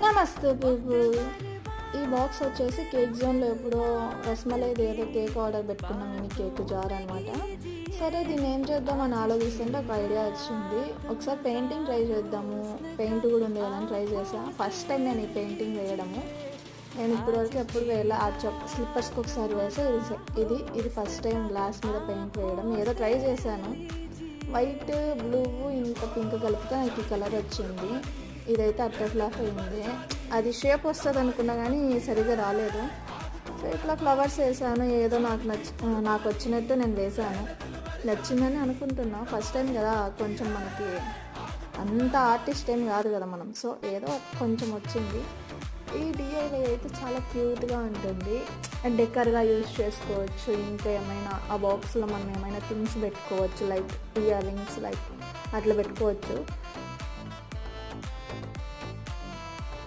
నమస్తే పీపుల్. ఈ బాక్స్ వచ్చేసి కేక్ జోన్లో ఎప్పుడో రస్మలైది ఏదో కేక్ ఆర్డర్ పెట్టుకున్నాం, మినీ కేక్ జార్ అనమాట. సరే దీన్ని ఏం చేద్దామని ఆలోచిస్తుంటే ఒక ఐడియా వచ్చింది. ఒకసారి పెయింటింగ్ ట్రై చేద్దాము, పెయింట్ కూడా ఉంది కదా అని ట్రై చేసాను. ఫస్ట్ టైం నేను ఈ పెయింటింగ్ వేయడము. నేను ఇప్పటివరకు ఎప్పుడు వేయాలి. ఆ స్లిప్పర్స్కి ఒకసారి వేసా, ఇది ఫస్ట్ టైం గ్లాస్ మీద పెయింట్ వేయడం. ఏదో ట్రై చేశాను, వైట్ బ్లూ ఇంకా పింక్ కలిపితే నాకు ఈ కలర్ వచ్చింది. ఇదైతే అట్టర్ ఫ్లాప్ అయింది. అది షేప్ వస్తుంది అనుకున్నా కానీ సరిగ్గా రాలేదు. సో ఇట్లా ఫ్లవర్స్ వేసాను, ఏదో నాకు వచ్చినట్టు నేను వేసాను. నచ్చిందని అనుకుంటున్నా. ఫస్ట్ టైం కదా, కొంచెం మనకి అంత ఆర్టిస్ట్ ఏం కాదు కదా మనం. సో ఏదో కొంచెం వచ్చింది. ఈ డిఐవై అయితే చాలా క్యూట్గా ఉంటుంది. డెకర్గా యూజ్ చేసుకోవచ్చు. ఇంకా ఏమైనా ఆ బాక్స్లో మనం ఏమైనా థింగ్స్ పెట్టుకోవచ్చు, లైక్ ఇయర్ రింగ్స్ లైక్ అట్లా పెట్టుకోవచ్చు.